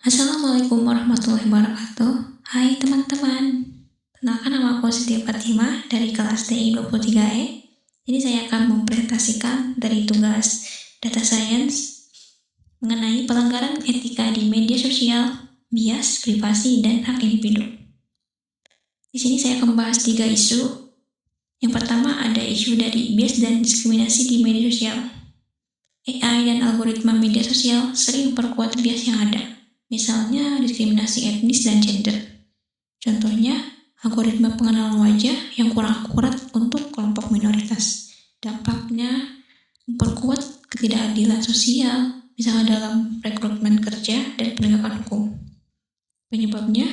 Assalamualaikum warahmatullahi wabarakatuh. Hai teman-teman, kenalkan nama aku Siti Fatimah dari kelas TI 23E. Jadi saya akan mempresentasikan dari tugas Data Science mengenai pelanggaran etika di media sosial, bias, privasi, dan hak individu. Di sini saya akan membahas 3 isu. Yang pertama ada isu dari bias dan diskriminasi di media sosial. AI dan algoritma media sosial sering memperkuat bias yang ada. Misalnya diskriminasi etnis dan gender. Contohnya, algoritma pengenalan wajah yang kurang akurat untuk kelompok minoritas. Dampaknya memperkuat ketidakadilan sosial, misalnya dalam rekrutmen kerja dan penegakan hukum. Penyebabnya,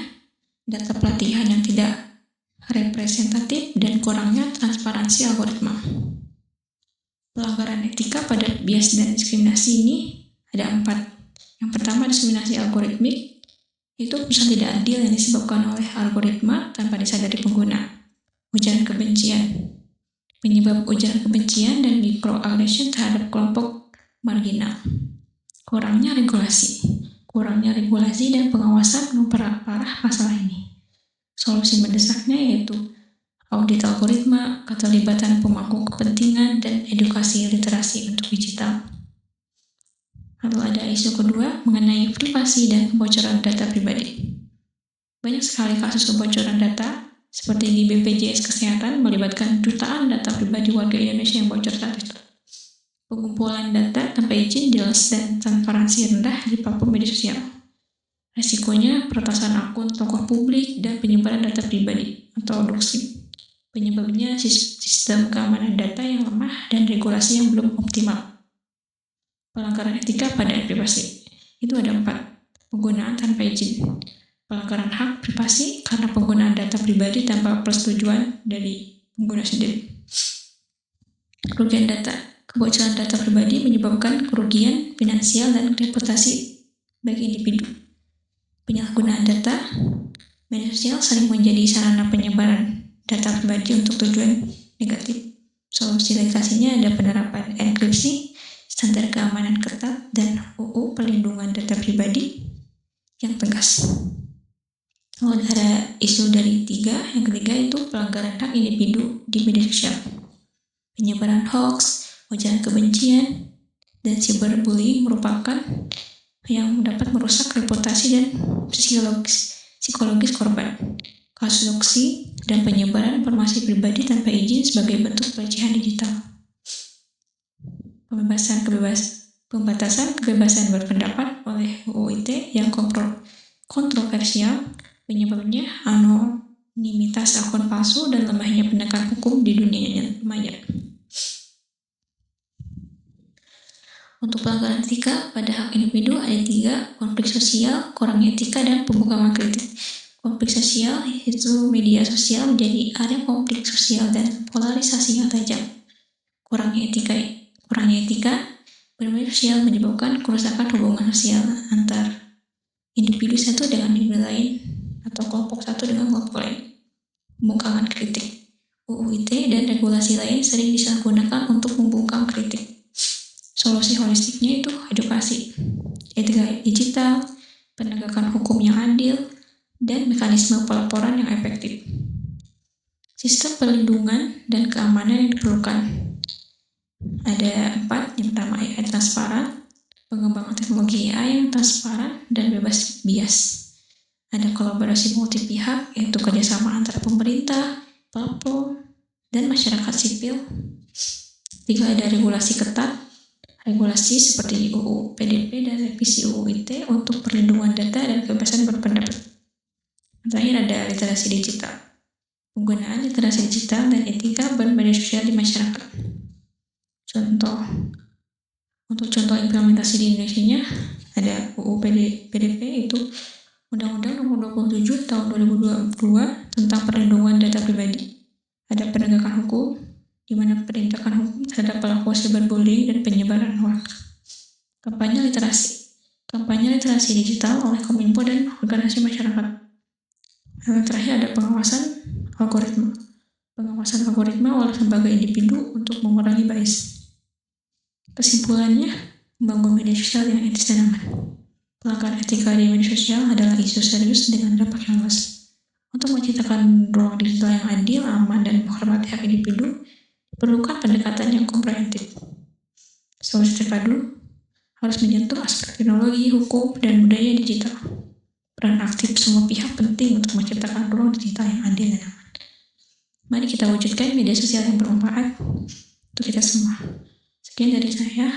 data pelatihan yang tidak representatif dan kurangnya transparansi algoritma. Pelanggaran etika pada bias dan diskriminasi ini ada 4. Yang pertama, diskriminasi algoritmik, itu pesan tidak adil yang disebabkan oleh algoritma tanpa disadari pengguna. Ujaran kebencian, penyebab ujaran kebencian dan microaggression terhadap kelompok marginal. Kurangnya regulasi dan pengawasan memperparah masalah ini. Solusi mendesaknya yaitu audit algoritma, keterlibatan pemangku kepentingan, dan edukasi literasi untuk digital. Lalu ada isu kedua mengenai privasi dan kebocoran data pribadi. Banyak sekali kasus kebocoran data, seperti di BPJS Kesehatan melibatkan jutaan data pribadi warga Indonesia yang bocor saat itu. Pengumpulan data tanpa izin jelas dan transparansi rendah di platform media sosial. Resikonya peretasan akun tokoh publik dan penyebaran data pribadi atau doxing. Penyebabnya sistem keamanan data yang lemah dan regulasi yang belum optimal. Pelanggaran etika pada privasi itu ada 4. Penggunaan tanpa izin, pelanggaran hak privasi karena penggunaan data pribadi tanpa persetujuan dari pengguna sendiri. Kerugian data, kebocoran data pribadi menyebabkan kerugian finansial dan reputasi bagi individu. Penyalahgunaan data, media sosial sering menjadi sarana penyebaran data pribadi untuk tujuan negatif. Solusi legislasinya ada penerapan enkripsi, standar keamanan ketat, dan UU Perlindungan Data Pribadi yang tegas. Lalu ada isu dari 3, yang ketiga itu pelanggaran hak individu di media sosial. Penyebaran hoax, ujaran kebencian, dan cyberbullying merupakan yang dapat merusak reputasi dan psikologis korban. Kasus doxing dan penyebaran informasi pribadi tanpa izin sebagai bentuk pelecehan digital. Pembatasan kebebasan berpendapat oleh UU ITE yang kontroversial, penyebabnya anonimitas akun palsu dan lemahnya penegakan hukum di dunia maya. Untuk pelanggaran etika pada hak individu ada 3, konflik sosial, kurangnya etika, dan pembungkaman kritik. Konflik sosial itu media sosial menjadi area konflik sosial dan polarisasi yang tajam. Kurangnya etika bermedia sosial menyebabkan kerusakan hubungan sosial antar individu satu dengan individu lain atau kelompok satu dengan kelompok lain. Pembungkaman kritik, UU ITE dan regulasi lain sering disalahgunakan untuk membungkam kritik. Solusi holistiknya itu edukasi, etika digital, penegakan hukum yang adil, dan mekanisme pelaporan yang efektif. Sistem perlindungan dan keamanan yang diperlukan. Ada 4, yang pertama AI transparan, pengembangan teknologi AI yang transparan dan bebas bias. Ada kolaborasi multi pihak, yaitu kerjasama antara pemerintah, platform, dan masyarakat sipil. 3, ada regulasi ketat, regulasi seperti UU PDP dan revisi UU ITE untuk perlindungan data dan kebebasan berpendapat. Terakhir ada literasi digital, penggunaan literasi digital dan etika bermedia sosial di masyarakat. Untuk contoh implementasi di Indonesia-nya ada UU PDP itu Undang-Undang Nomor 27 Tahun 2022 tentang perlindungan data pribadi. Ada penegakan hukum, di mana penindakan hukum terhadap pelaku cyberbullying dan penyebaran hoax. Kampanye literasi digital oleh Kominfo dan organisasi masyarakat. Yang terakhir ada pengawasan algoritma oleh lembaga individu untuk mengurangi bias. Kesimpulannya, membangun media sosial yang etis dan aman. Pelanggaran etika di media sosial adalah isu serius dengan dampak yang luas. Untuk menciptakan ruang digital yang adil, aman, dan menghormati hak individu, diperlukan pendekatan yang komprehensif. Solusi terpadu harus menyentuh aspek teknologi, hukum, dan budaya digital. Peran aktif semua pihak penting untuk menciptakan ruang digital yang adil dan aman. Mari kita wujudkan media sosial yang bermanfaat untuk kita semua. Sekian dari saya.